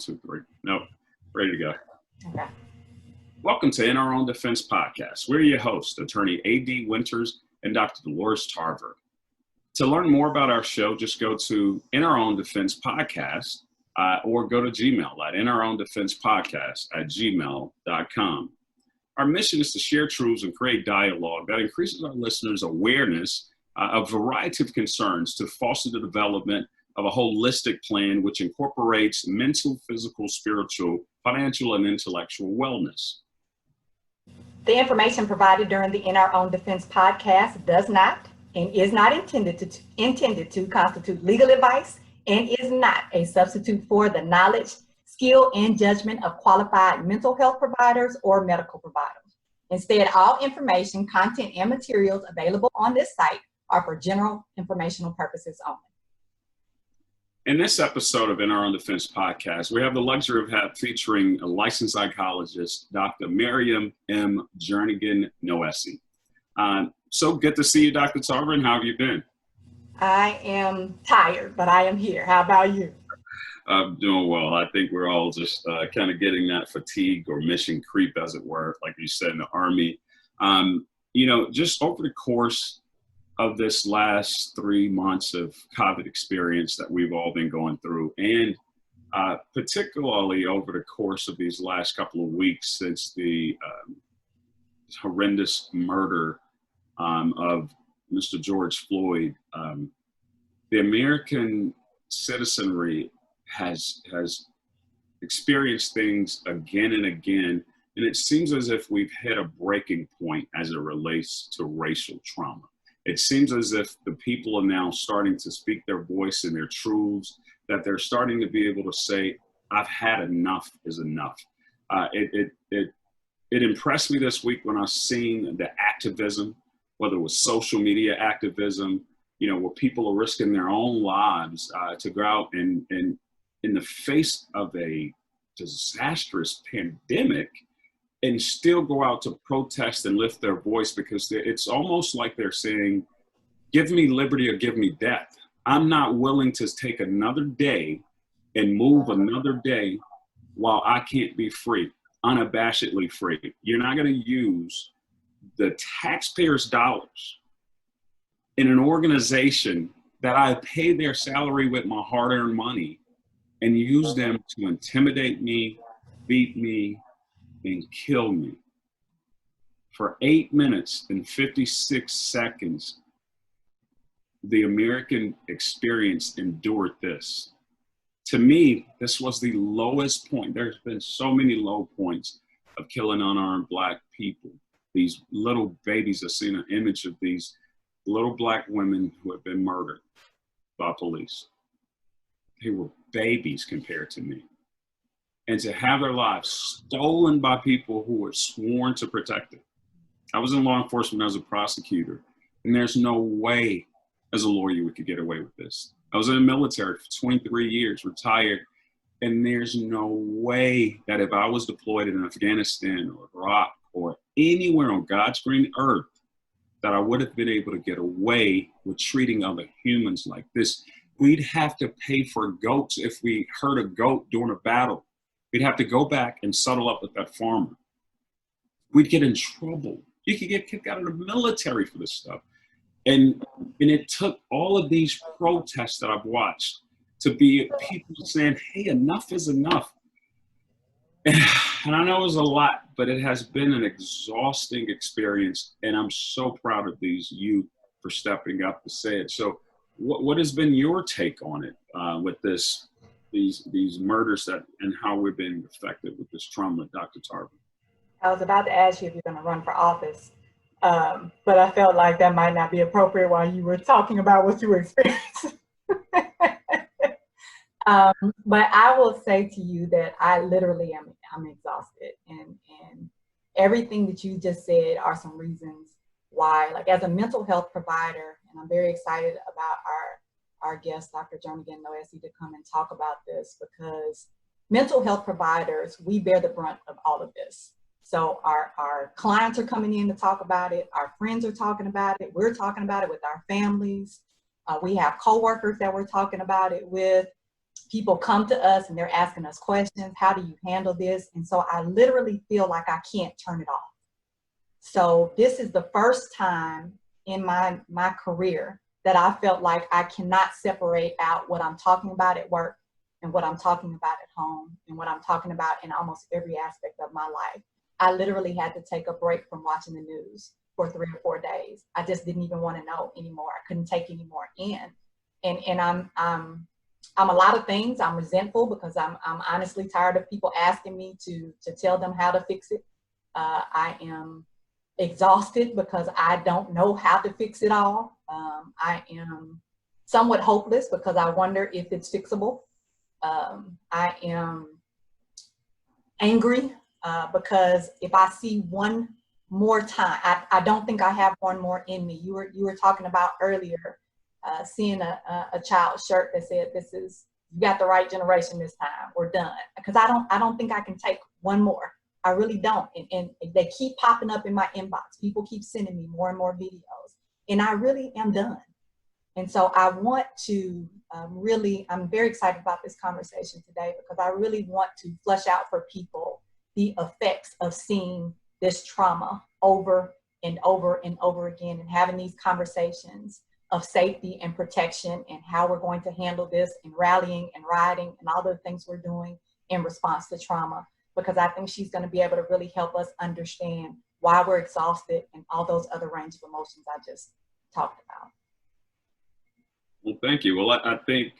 2, 3. Nope. Ready to go. Okay. Welcome to In Our Own Defense Podcast. We're your hosts, Attorney A.D. Winters and Dr. Dolores Tarver. To learn more about our show, just go to In Our Own Defense Podcast or go to Gmail at inourown.defense-podcast@gmail.com. Our mission is to share truths and create dialogue that increases our listeners' awareness of a variety of concerns to foster the development of a holistic plan which incorporates mental, physical, spiritual, financial, and intellectual wellness. The information provided during the In Our Own Defense podcast does not and is not intended to constitute legal advice and is not a substitute for the knowledge, skill, and judgment of qualified mental health providers or medical providers. Instead, all information, content, and materials available on this site are for general informational purposes only. In this episode of In Our Own Defense Podcast, we have the luxury of featuring a licensed psychologist, Dr. Miriam M. Jernigan Noesi. So good to see you, Dr. Tarver, and how have you been? I am tired, but I am here. How about you? I'm doing well. I think we're all just kind of getting that fatigue or mission creep, as it were, like you said in the Army. Just over the course of this last 3 months of COVID experience that we've all been going through, and particularly over the course of these last couple of weeks since the horrendous murder of Mr. George Floyd, the American citizenry has experienced things again and again, and it seems as if we've hit a breaking point as it relates to racial trauma. It seems as if the people are now starting to speak their voice and their truths, that they're starting to be able to say, I've had enough is enough. It impressed me this week when I seen the activism, whether it was social media activism, where people are risking their own lives to go out and in the face of a disastrous pandemic, and still go out to protest and lift their voice, because it's almost like they're saying, give me liberty or give me death. I'm not willing to take another day and move another day while I can't be free, unabashedly free. You're not going to use the taxpayers' dollars in an organization that I pay their salary with my hard-earned money and use them to intimidate me, beat me, and kill me. For 8 minutes and 56 seconds, the American experience endured this. To me, this was the lowest point. There's been so many low points of killing unarmed Black people. These little babies, I've seen an image of these little Black women who have been murdered by police. They were babies compared to me. And to have their lives stolen by people who were sworn to protect them. I was in law enforcement as a prosecutor, and there's no way as a lawyer we could get away with this. I was in the military for 23 years, retired, and there's no way that if I was deployed in Afghanistan or Iraq or anywhere on God's green earth, that I would have been able to get away with treating other humans like this. We'd have to pay for goats if we hurt a goat during a battle. We'd have to go back and settle up with that farmer. We'd get in trouble. You could get kicked out of the military for this stuff. And it took all of these protests that I've watched to be people saying, hey, enough is enough. And I know it was a lot, but it has been an exhausting experience. And I'm so proud of these youth for stepping up to say it. So what has been your take on it with these murders and how we've been affected with this trauma, Dr. Tarver? I was about to ask you if you're going to run for office, but I felt like that might not be appropriate while you were talking about what you were experiencing. But I will say to you that I literally I'm exhausted, and everything that you just said are some reasons why, like as a mental health provider, and I'm very excited about our guest, Dr. Jernigan Noesi, to come and talk about this, because mental health providers, we bear the brunt of all of this. So our clients are coming in to talk about it. Our friends are talking about it. We're talking about it with our families. We have coworkers that we're talking about it with. people come to us and they're asking us questions. How do you handle this? And so I literally feel like I can't turn it off. So this is the first time in my career that I felt like I cannot separate out what I'm talking about at work and what I'm talking about at home and what I'm talking about in almost every aspect of my life. I literally had to take a break from watching the news for 3 or 4 days. I just didn't even want to know anymore. I couldn't take any more in. And I'm a lot of things. I'm resentful because I'm honestly tired of people asking me to tell them how to fix it. I am exhausted because I don't know how to fix it all. I am somewhat hopeless because I wonder if it's fixable. I am angry because if I see one more time, I don't think I have one more in me. You were talking about earlier seeing a child's shirt that said, "This is, you got the right generation this time. We're done." Because I don't think I can take one more. I really don't. And they keep popping up in my inbox. People keep sending me more and more videos, and I really am done. And so I want to I'm very excited about this conversation today because I really want to flesh out for people the effects of seeing this trauma over and over and over again, and having these conversations of safety and protection and how we're going to handle this, and rallying and rioting and all the things we're doing in response to trauma. Because I think she's going to be able to really help us understand why we're exhausted and all those other range of emotions I just talked about. Well, thank you. Well, I think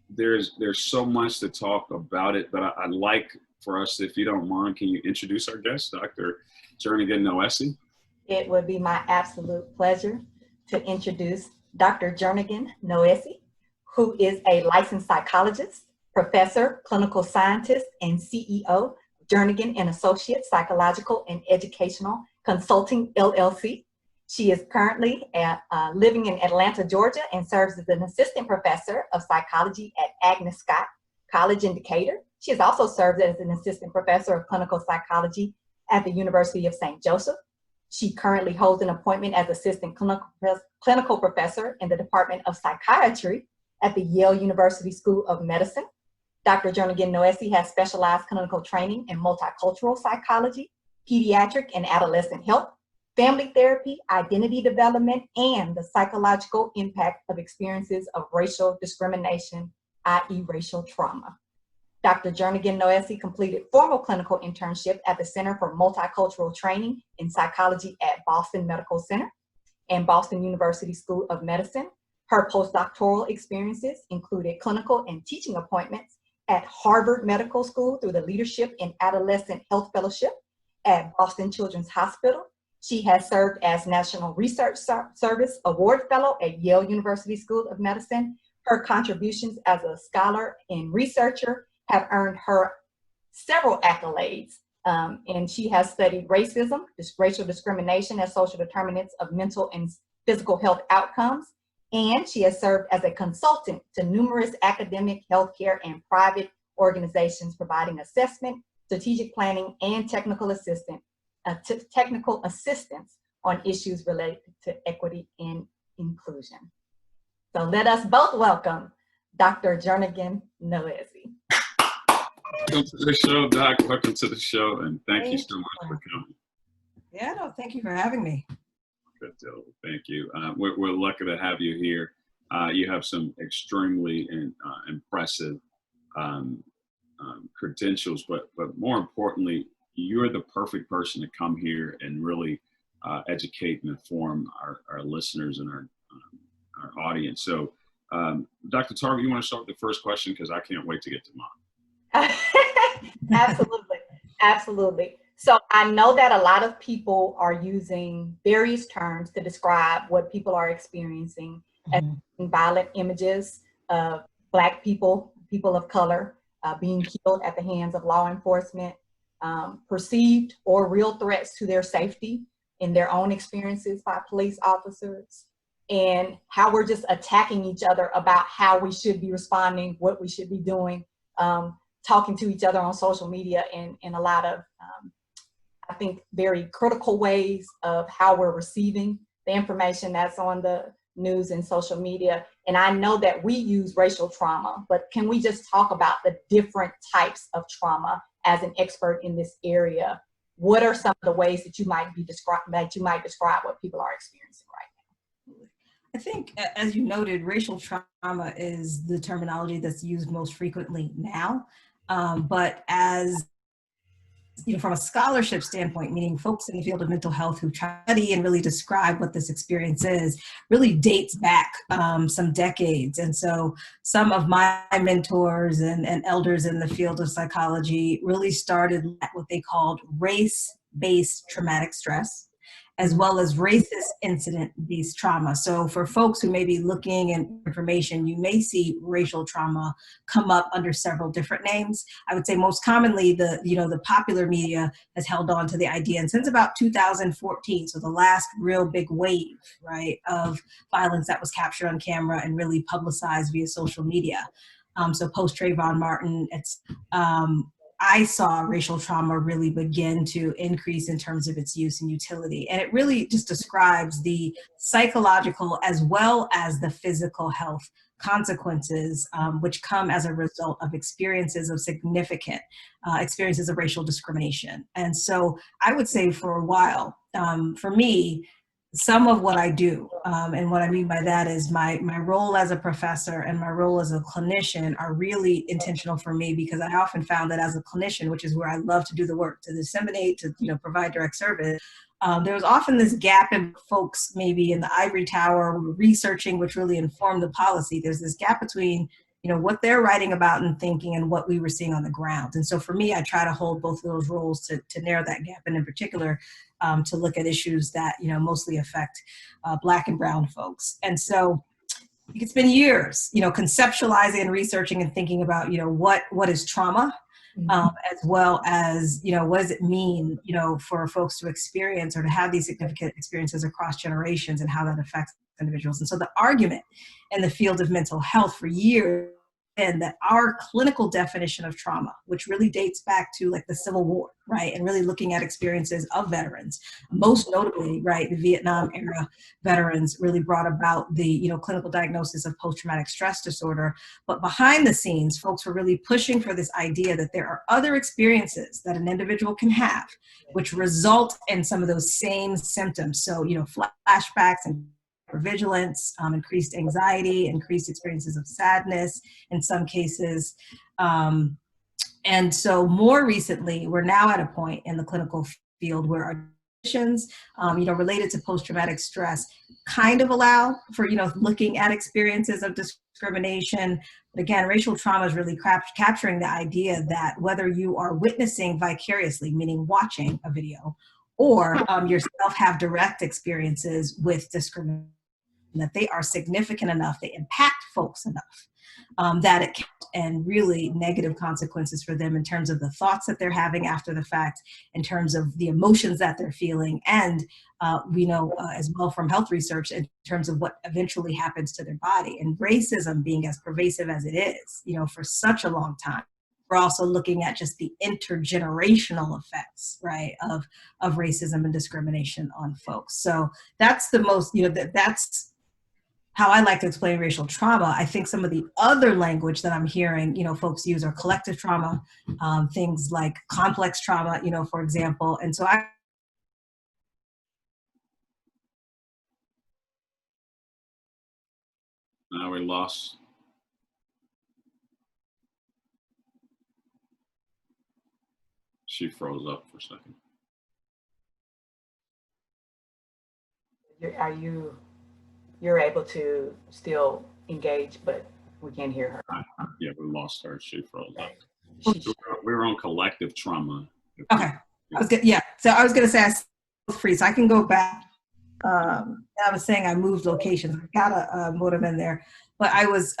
there's so much to talk about it, but I'd like for us, if you don't mind, can you introduce our guest, Dr. Jernigan Noesi? It would be my absolute pleasure to introduce Dr. Jernigan Noesi, who is a licensed psychologist, professor, clinical scientist, and CEO of Jernigan and Associates Psychological and Educational Consulting, LLC. She is currently living in Atlanta, Georgia, and serves as an assistant professor of psychology at Agnes Scott College in Decatur. She has also served as an assistant professor of clinical psychology at the University of St. Joseph. She currently holds an appointment as assistant clinical professor in the Department of Psychiatry at the Yale University School of Medicine. Dr. Jernigan Noesi has specialized clinical training in multicultural psychology, pediatric and adolescent health, family therapy, identity development, and the psychological impact of experiences of racial discrimination, i.e. racial trauma. Dr. Jernigan Noesi completed formal clinical internship at the Center for Multicultural Training in Psychology at Boston Medical Center and Boston University School of Medicine. Her postdoctoral experiences included clinical and teaching appointments at Harvard Medical School through the Leadership in Adolescent Health Fellowship at Boston Children's Hospital. She has served as National Research Service Award Fellow at Yale University School of Medicine. Her contributions as a scholar and researcher have earned her several accolades, and she has studied racism, racial discrimination as social determinants of mental and physical health outcomes, and she has served as a consultant to numerous academic, healthcare, and private organizations providing assessment, strategic planning, and technical assistance on issues related to equity and inclusion. So let us both welcome Dr. Jernigan Noesi. Welcome to the show, Doc. Welcome to the show, and thank you so much for coming. Yeah, no, thank you for having me. Good deal. Thank you. We're lucky to have you here. You have some extremely impressive credentials, but more importantly, you're the perfect person to come here and really educate and inform our listeners and our audience. So, Dr. Tarver, you want to start with the first question, because I can't wait to get to mine. Absolutely. Absolutely. So I know that a lot of people are using various terms to describe what people are experiencing, as violent images of Black people, people of color, being killed at the hands of law enforcement, perceived or real threats to their safety in their own experiences by police officers, and how we're just attacking each other about how we should be responding, what we should be doing, talking to each other on social media in a lot of, I think, very critical ways of how we're receiving the information that's on the news and social media. And I know that we use racial trauma, but can we just talk about the different types of trauma as an expert in this area? What are some of the ways that you might describe what people are experiencing right now? I think, as you noted, racial trauma is the terminology that's used most frequently now. But as you know, from a scholarship standpoint, meaning folks in the field of mental health who study and really describe what this experience is, really dates back some decades. And so some of my mentors and elders in the field of psychology really started at what they called race-based traumatic stress, as well as racist incident-based trauma. So for folks who may be looking at information, you may see racial trauma come up under several different names. I would say most commonly the popular media has held on to the idea, and since about 2014, so the last real big wave, right, of violence that was captured on camera and really publicized via social media. So post Trayvon Martin, I saw racial trauma really begin to increase in terms of its use and utility. And it really just describes the psychological as well as the physical health consequences, which come as a result of experiences of significant experiences of racial discrimination. And so I would say for a while, for me, some of what I do, and what I mean by that is my role as a professor and my role as a clinician are really intentional for me, because I often found that as a clinician, which is where I love to do the work, to disseminate, to provide direct service, there was often this gap in folks maybe in the ivory tower researching, which really informed the policy. There's this gap between what they're writing about and thinking and what we were seeing on the ground. And so for me, I try to hold both of those roles to narrow that gap, and in particular, to look at issues that, mostly affect Black and brown folks. And so you could spend years, conceptualizing and researching and thinking about, what is trauma, as well as, what does it mean, for folks to experience or to have these significant experiences across generations and how that affects individuals. And so the argument in the field of mental health for years and that our clinical definition of trauma, which really dates back to like the Civil War, right, and really looking at experiences of veterans, most notably, right, the Vietnam era veterans really brought about the clinical diagnosis of post-traumatic stress disorder. But behind the scenes, folks were really pushing for this idea that there are other experiences that an individual can have, which result in some of those same symptoms. So flashbacks and hypervigilance, increased anxiety, increased experiences of sadness in some cases. And so more recently, we're now at a point in the clinical field where our definitions, related to post-traumatic stress kind of allow for, looking at experiences of discrimination. But again, racial trauma is really capturing the idea that whether you are witnessing vicariously, meaning watching a video, or yourself have direct experiences with discrimination, that they are significant enough, they impact folks enough, that it can, and really negative consequences for them in terms of the thoughts that they're having after the fact, in terms of the emotions that they're feeling, and we know as well from health research in terms of what eventually happens to their body. And racism being as pervasive as it is, for such a long time, we're also looking at just the intergenerational effects, right, of racism and discrimination on folks. So that's the most, that's how I like to explain racial trauma. I think some of the other language that I'm hearing, folks use are collective trauma, things like complex trauma, for example. And so Now we lost. She froze up for a second. You're able to still engage, but we can't hear her. Yeah, we lost her. She froze up. We were on collective trauma. Okay. So I was going to say I was free, so I can go back. I was saying I moved locations. I got a modem in there, but I was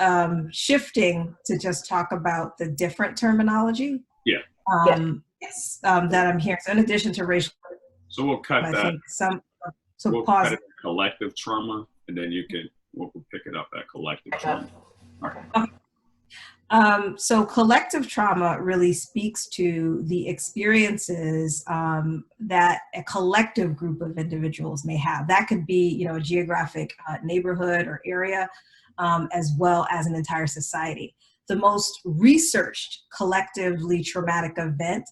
shifting to just talk about the different terminology. Yeah. Yes. That I'm hearing. So in addition to racial. So we'll cut that. We'll pause. Cut it at collective trauma, and then we'll pick it up at collective trauma. Okay. So collective trauma really speaks to the experiences that a collective group of individuals may have. That could be, a geographic neighborhood or area. as well as an entire society. The most researched collectively traumatic event